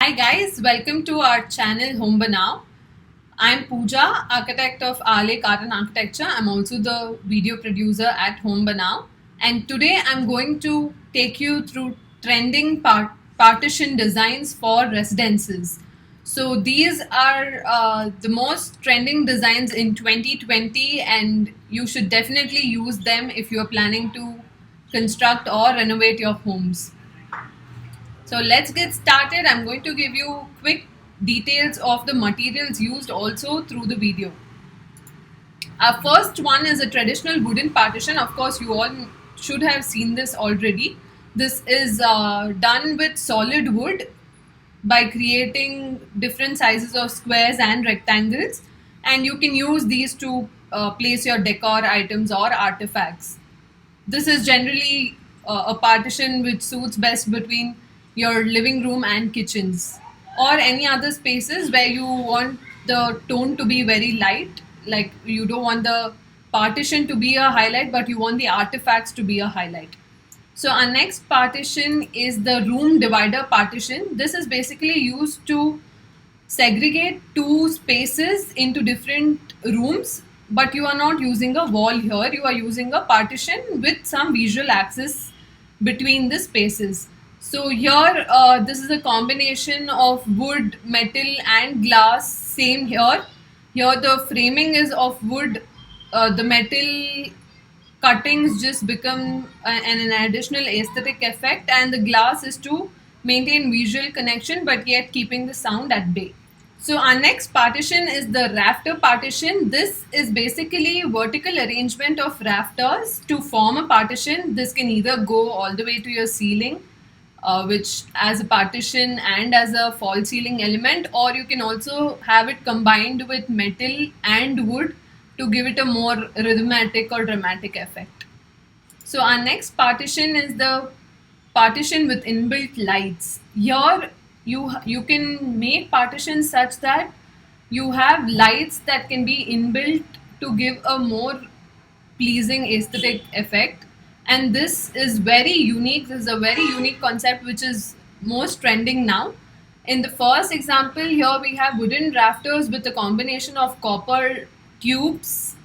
Hi guys, welcome to our channel Home Banao. I'm Pooja, architect of Ale Art and Architecture. I'm also the video producer at Home Banao. And today I'm going to take you through trending partition designs for residences. So these are the most trending designs in 2020, and you should definitely use them if you're planning to construct or renovate your homes. So let's get started. I'm going to give you quick details of the materials used also through the video. Our first one is a traditional wooden partition. Of course, you all should have seen this already. This is done with solid wood by creating different sizes of squares and rectangles, and you can use these to place your decor items or artifacts. This is generally a partition which suits best between your living room and kitchens or any other spaces where you want the tone to be very light, like you don't want the partition to be a highlight but you want the artifacts to be a highlight. So our next partition is the room divider partition. This is basically used to segregate two spaces into different rooms, but you are not using a wall here. You are using a partition with some visual access between the spaces. So here, this is a combination of wood, metal and glass. Same here. Here the framing is of wood. The metal cuttings just become an additional aesthetic effect, and the glass is to maintain visual connection but yet keeping the sound at bay. So our next partition is the rafter partition. This is basically vertical arrangement of rafters to form a partition. This can either go all the way to your ceiling, which as a partition and as a false ceiling element, or you can also have it combined with metal and wood to give it a more rhythmatic or dramatic effect. So our next partition is the partition with inbuilt lights. Here you can make partitions such that you have lights that can be inbuilt to give a more pleasing aesthetic effect, and this is very unique. This is a very unique concept which is most trending now. In the first example, here we have wooden rafters with a combination of copper tubes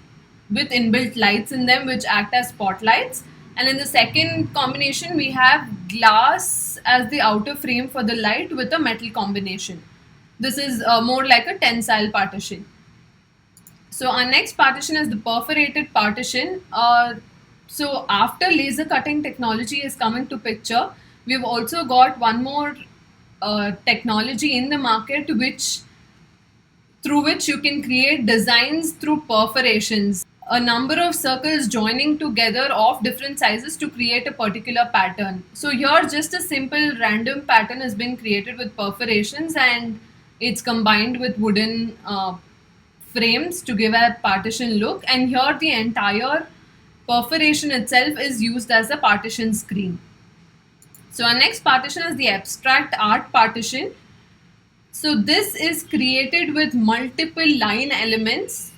with inbuilt lights in them which act as spotlights, and in the second combination we have glass as the outer frame for the light with a metal combination. This is more like a tensile partition. So our next partition is the perforated partition. So after laser cutting technology is coming to picture, we've also got one more technology in the market through which you can create designs through perforations, a number of circles joining together of different sizes to create a particular pattern. So here just a simple random pattern has been created with perforations, and it's combined with wooden frames to give a partition look, and here the entire perforation itself is used as a partition screen. So our next partition is the abstract art partition. So this is created with multiple line elements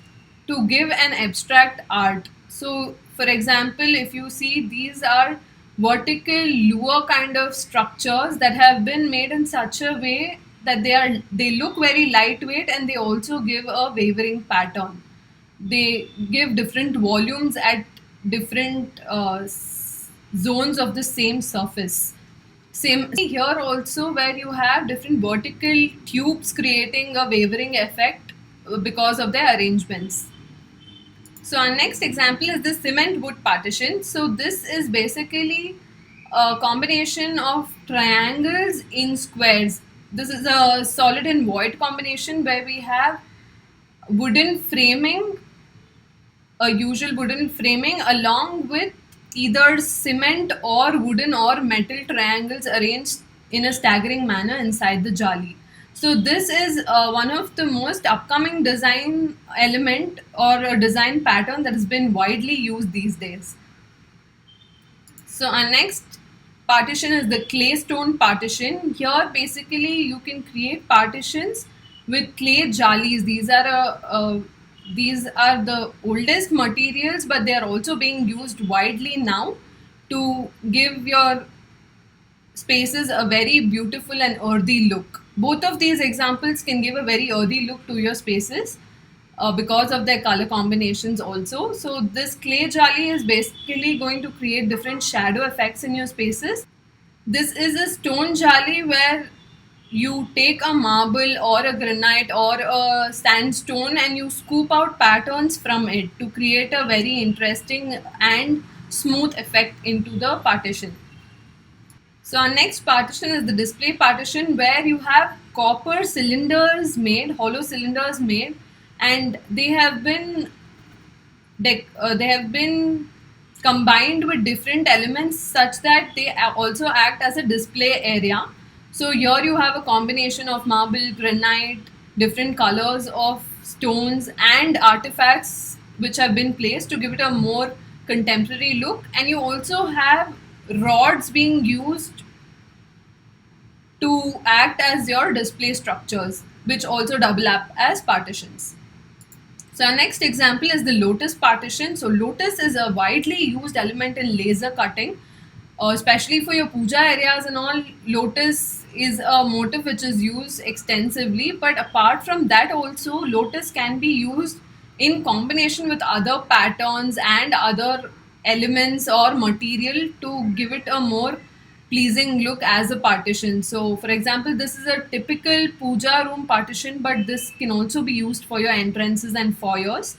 to give an abstract art. So for example, if you see, these are vertical lure kind of structures that have been made in such a way that they look very lightweight, and they also give a wavering pattern. They give different volumes at different zones of the same surface. Same here also, where you have different vertical tubes creating a wavering effect because of their arrangements. So our next example is the cement wood partition. So this is basically a combination of triangles in squares. This is a solid and void combination where we have wooden framing, a usual wooden framing, along with either cement or wooden or metal triangles arranged in a staggering manner inside the jali. So this is one of the most upcoming design element or a design pattern that has been widely used these days. So our next partition is the clay stone partition. Here basically you can create partitions with clay jalis. These are the oldest materials, but they are also being used widely now to give your spaces a very beautiful and earthy look. Both of these examples can give a very earthy look to your spaces because of their color combinations also. So this clay jali is basically going to create different shadow effects in your spaces. This is a stone jali where you take a marble or a granite or a sandstone and you scoop out patterns from it to create a very interesting and smooth effect into the partition. So our next partition is the display partition, where you have copper cylinders made, hollow cylinders made, and they have been combined with different elements such that they also act as a display area. So here you have a combination of marble, granite, different colors of stones and artifacts which have been placed to give it a more contemporary look, and you also have rods being used to act as your display structures, which also double up as partitions. So our next example is the lotus partition. So lotus is a widely used element in laser cutting, especially for your puja areas and all. Lotus is a motif which is used extensively, but apart from that also, lotus can be used in combination with other patterns and other elements or material to give it a more pleasing look as a partition. So for example, this is a typical puja room partition, but this can also be used for your entrances and foyers.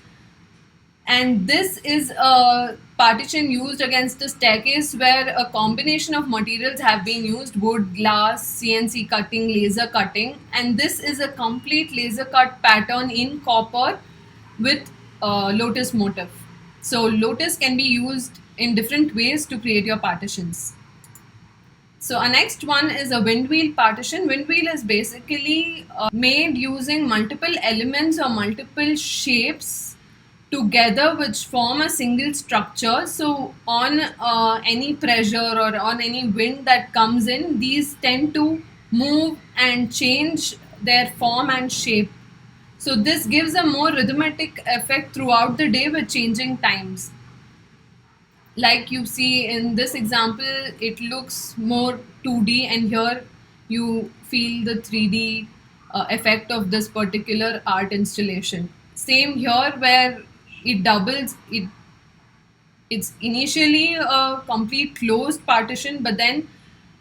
And this is a partition used against a staircase where a combination of materials have been used: wood, glass, CNC cutting, laser cutting. And this is a complete laser cut pattern in copper with lotus motif. So lotus can be used in different ways to create your partitions. So our next one is a windwheel partition. Windwheel is basically made using multiple elements or multiple shapes together which form a single structure. So on any pressure or on any wind that comes in, these tend to move and change their form and shape. So this gives a more rhythmic effect throughout the day with changing times. Like you see in this example, it looks more 2D, and here you feel the 3D effect of this particular art installation. Same here, where it doubles. It's initially a complete closed partition, but then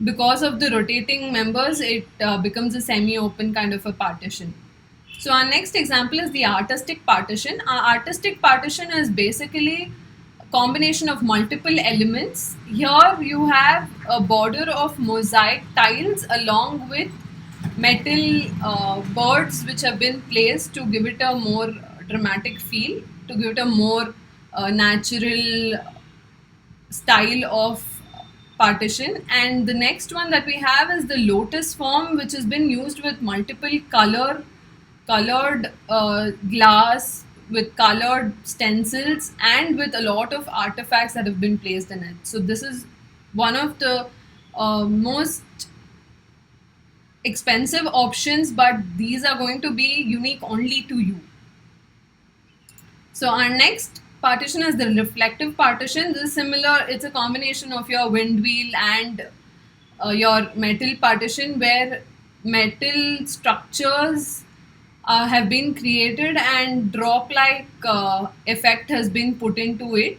because of the rotating members, it becomes a semi-open kind of a partition. So our next example is the artistic partition. Our artistic partition is basically a combination of multiple elements. Here you have a border of mosaic tiles along with metal birds which have been placed to give it a more dramatic feel, to give it a more natural style of partition. And the next one that we have is the lotus form, which has been used with multiple colored glass, with colored stencils, and with a lot of artifacts that have been placed in it. So this is one of the most expensive options, but these are going to be unique only to you. So our next partition is the reflective partition. This is similar. It's a combination of your wind wheel and your metal partition, where metal structures have been created and drop-like effect has been put into it.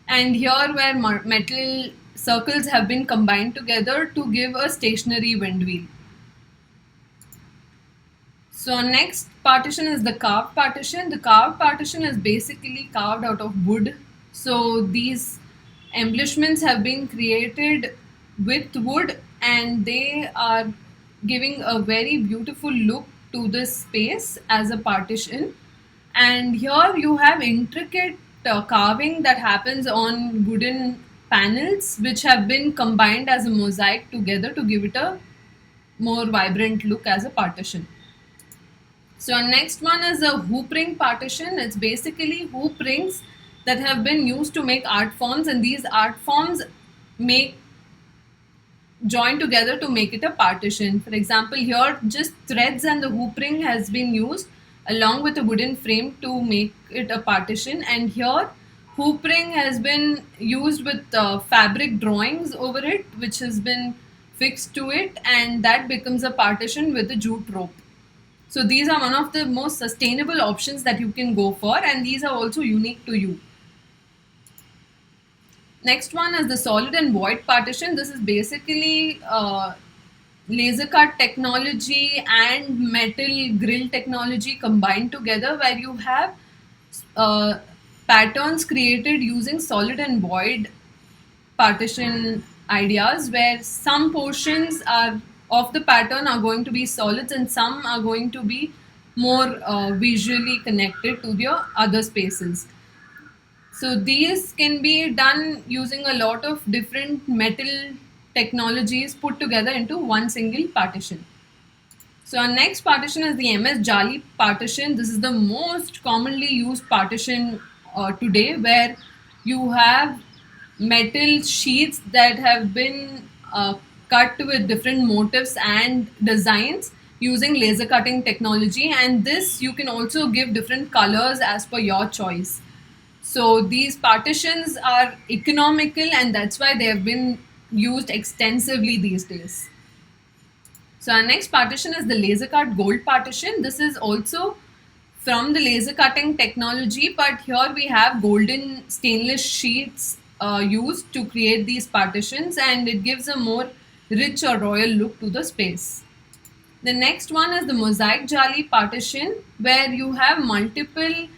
And here where metal circles have been combined together to give a stationary wind wheel. So next partition is the carved partition. The carved partition is basically carved out of wood. So these embellishments have been created with wood, and they are giving a very beautiful look to this space as a partition. And here you have intricate carving that happens on wooden panels which have been combined as a mosaic together to give it a more vibrant look as a partition. So our next one is a hoop ring partition. It's basically hoop rings that have been used to make art forms, and these art forms make join together to make it a partition. For example, here just threads and the hoop ring has been used along with a wooden frame to make it a partition. And here hoop ring has been used with fabric drawings over it, which has been fixed to it, and that becomes a partition with a jute rope. So these are one of the most sustainable options that you can go for, and these are also unique to you. Next one is the solid and void partition. This is basically laser cut technology and metal grill technology combined together, where you have uh, patterns created using solid and void partition ideas, where some portions are of the pattern are going to be solids and some are going to be more visually connected to the other spaces. So these can be done using a lot of different metal technologies put together into one single partition. So our next partition is the MS Jali partition. This is the most commonly used partition today, where you have metal sheets that have been cut with different motifs and designs using laser cutting technology, and this you can also give different colors as per your choice. So these partitions are economical, and that's why they have been used extensively these days. So our next partition is the laser cut gold partition. This is also from the laser cutting technology, but here we have golden stainless sheets used to create these partitions, and it gives a more rich or royal look to the space. The next one is the mosaic jali partition, where you have multiple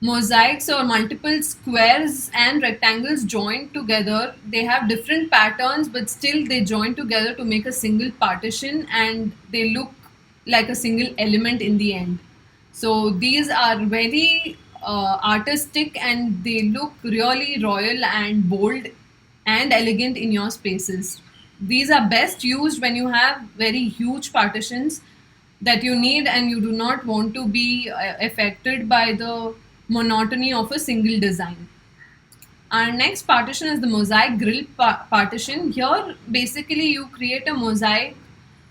mosaics or multiple squares and rectangles joined together. They have different patterns, but still they join together to make a single partition, and they look like a single element in the end. So these are very artistic, and they look really royal and bold and elegant in your spaces. These are best used when you have very huge partitions that you need and you do not want to be affected by the monotony of a single design. Our next partition is the mosaic grill partition. Here, basically, you create a mosaic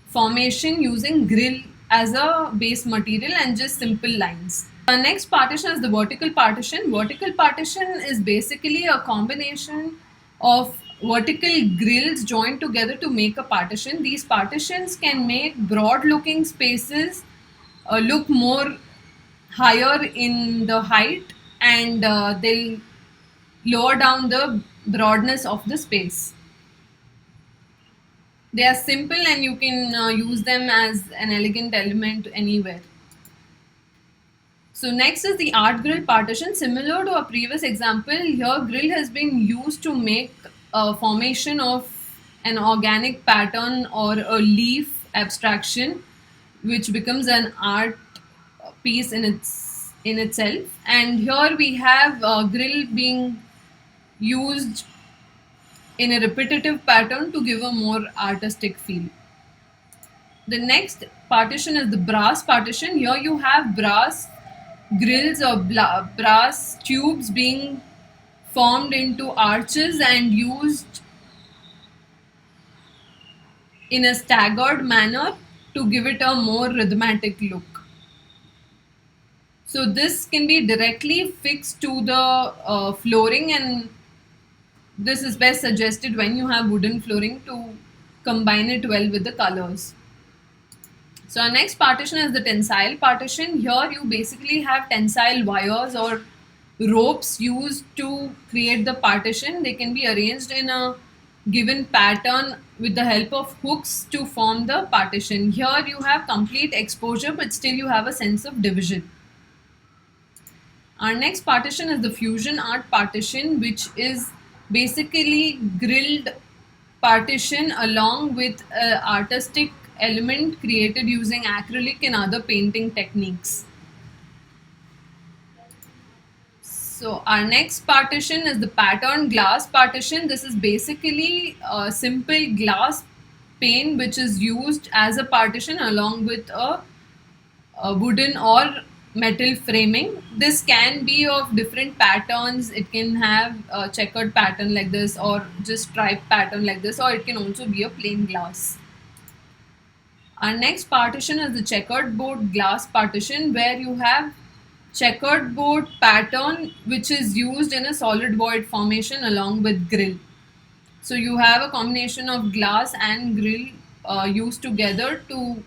formation using grill as a base material and just simple lines. Our next partition is the vertical partition. Vertical partition is basically a combination of vertical grills joined together to make a partition. These partitions can make broad looking spaces look more higher in the height, and they'll lower down the broadness of the space. They are simple, and you can use them as an elegant element anywhere. So next is the art grill partition. Similar to a previous example, here grill has been used to make a formation of an organic pattern or a leaf abstraction, which becomes an art piece in itself. And here we have grill being used in a repetitive pattern to give a more artistic feel. The next partition is the brass partition. Here you have brass grills or brass tubes being formed into arches and used in a staggered manner to give it a more rhythmic look. So this can be directly fixed to the flooring, and this is best suggested when you have wooden flooring to combine it well with the colors. So our next partition is the tensile partition. Here you basically have tensile wires or ropes used to create the partition. They can be arranged in a given pattern with the help of hooks to form the partition. Here you have complete exposure, but still you have a sense of division. Our next partition is the fusion art partition, which is basically grilled partition along with an artistic element created using acrylic and other painting techniques. So our next partition is the patterned glass partition. This is basically a simple glass pane which is used as a partition along with a wooden or metal framing. This can be of different patterns. It can have a checkered pattern like this, or just striped pattern like this, or it can also be a plain glass. Our next partition is the checkered board glass partition, where you have checkered board pattern which is used in a solid void formation along with grill. So you have a combination of glass and grill used together to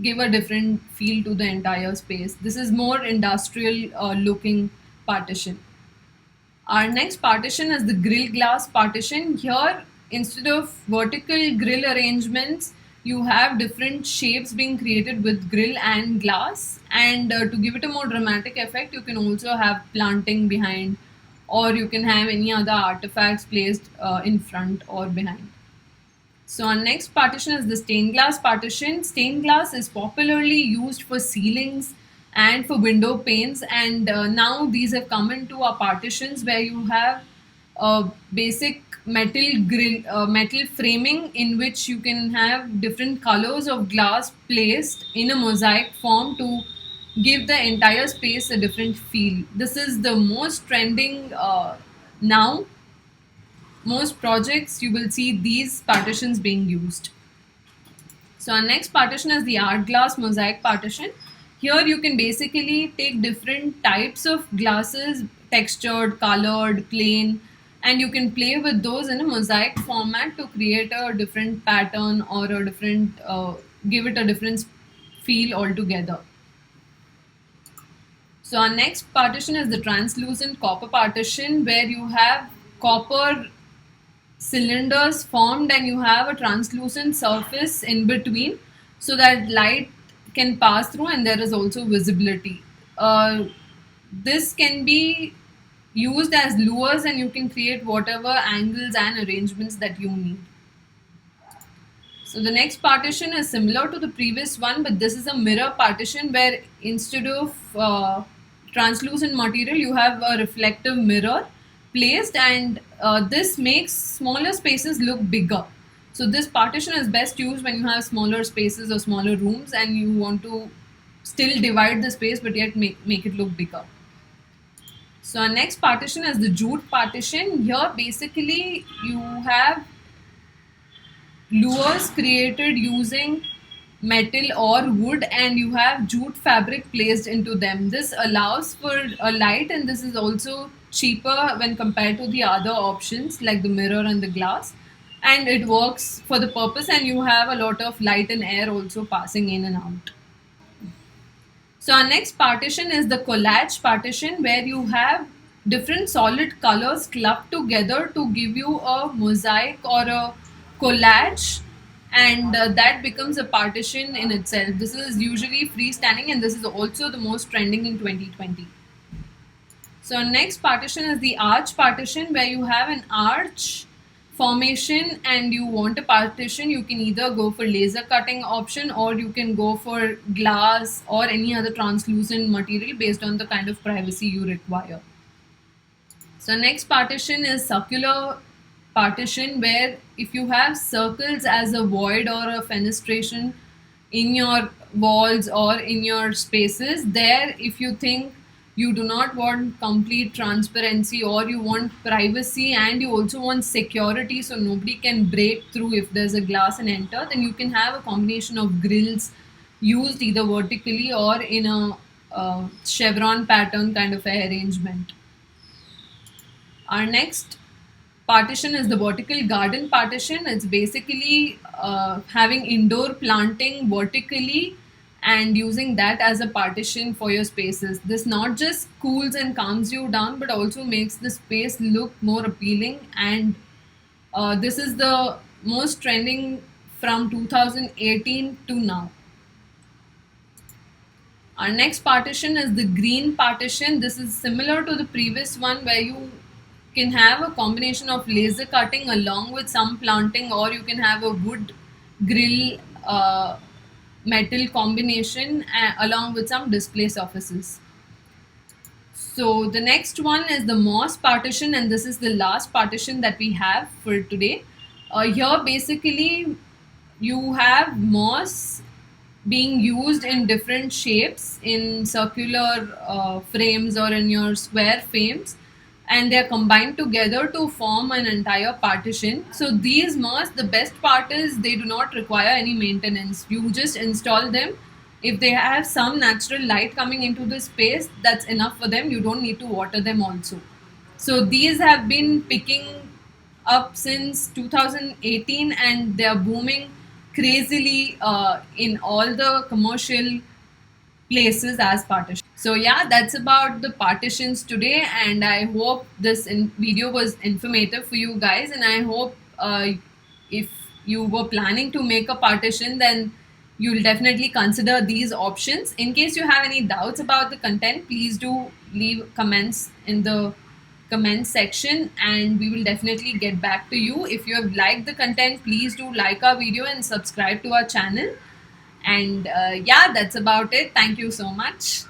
give a different feel to the entire space. This is more industrial looking partition. Our next partition is the grill glass partition. Here, instead of vertical grill arrangements, you have different shapes being created with grill and glass. And to give it a more dramatic effect, you can also have planting behind, or you can have any other artifacts placed in front or behind. So our next partition is the stained glass partition. Stained glass is popularly used for ceilings and for window panes, and now these have come into our partitions where you have a basic metal framing in which you can have different colors of glass placed in a mosaic form to give the entire space a different feel. This is the most trending now. Most projects you will see these partitions being used. So our next partition is the art glass mosaic partition. Here you can basically take different types of glasses, textured, colored, plain, and you can play with those in a mosaic format to create a different pattern or a different, give it a different feel altogether. So our next partition is the translucent copper partition, where you have copper cylinders formed and you have a translucent surface in between so that light can pass through and there is also visibility. This can be used as lures and you can create whatever angles and arrangements that you need. So the next partition is similar to the previous one, but this is a mirror partition where instead of translucent material you have a reflective mirror placed, and this makes smaller spaces look bigger. So this partition is best used when you have smaller spaces or smaller rooms and you want to still divide the space but yet make it look bigger. So our next partition is the jute partition. Here basically you have lures created using metal or wood and you have jute fabric placed into them. This allows for a light and this is also cheaper when compared to the other options like the mirror and the glass, and it works for the purpose and you have a lot of light and air also passing in and out. So our next partition is the collage partition, where you have different solid colors clubbed together to give you a mosaic or a collage, and that becomes a partition in itself. This is usually freestanding and this is also the most trending in 2020. So our next partition is the arch partition, where you have an arch formation and you want a partition. You can either go for laser cutting option or you can go for glass or any other translucent material based on the kind of privacy you require. So next partition is circular partition, where if you have circles as a void or a fenestration in your walls or in your spaces, there if you think you do not want complete transparency or you want privacy and you also want security so nobody can break through if there's a glass and enter, then you can have a combination of grills used either vertically or in a chevron pattern kind of a arrangement. Our next partition is the vertical garden partition. It's basically having indoor planting vertically and using that as a partition for your spaces. This not just cools and calms you down but also makes the space look more appealing, and this is the most trending from 2018 to now. Our next partition is the green partition. This is similar to the previous one where you can have a combination of laser cutting along with some planting, or you can have a wood grill metal combination along with some display surfaces. So the next one is the moss partition, and this is the last partition that we have for today. Here basically you have moss being used in different shapes in circular frames or in your square frames, and they are combined together to form an entire partition. So these moss, the best part is they do not require any maintenance. You just install them. If they have some natural light coming into the space, that's enough for them. You don't need to water them also. So these have been picking up since 2018 and they're booming crazily in all the commercial places as partitions. So yeah, that's about the partitions today, and I hope this video was informative for you guys. And I hope if you were planning to make a partition, then you'll definitely consider these options. In case you have any doubts about the content, please do leave comments in the comment section and we will definitely get back to you. If you have liked the content, please do like our video and subscribe to our channel. And yeah, that's about it. Thank you so much.